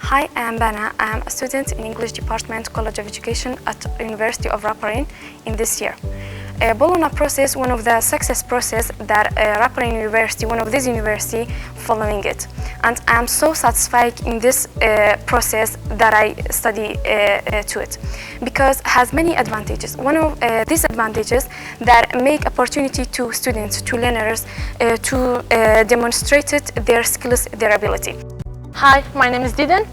Hi, I am Bana. I am a student in English Department, College of Education at University of Raparin in this year. Bologna process, one of the success process that Raparin University, one of this university, following it. And I am so satisfied in this process that I study to it, because it has many advantages. One of these advantages that make opportunity to students, to learners, to demonstrate their skills, their ability. Hi, my name is Diden.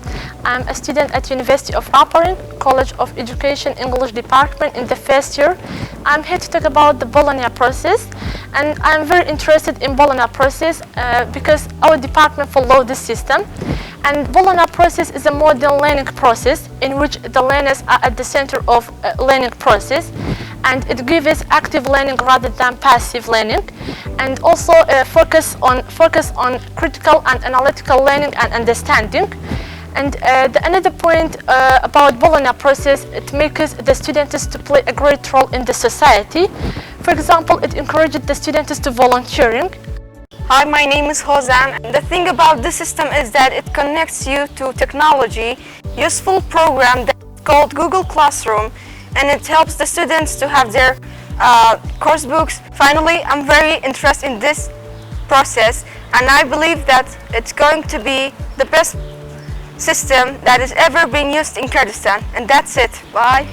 I'm a student at University of Raparin, College of Education, English Department in the first year. I'm here to talk about the Bologna process, and I'm very interested in Bologna process because our department follows this system. And Bologna process is a modern learning process in which the learners are at the center of learning process, and it gives active learning rather than passive learning, and also focus on critical and analytical learning and understanding. And another point about Bologna process, it makes the students to play a great role in the society. For example, it encourages the students to volunteering. Hi, my name is Hozan. The thing about this system is that it connects you to technology, useful program that's called Google Classroom, and it helps the students to have their course books. Finally, I'm very interested in this process, and I believe that it's going to be the best system that has ever been used in Kurdistan. And that's it. Bye.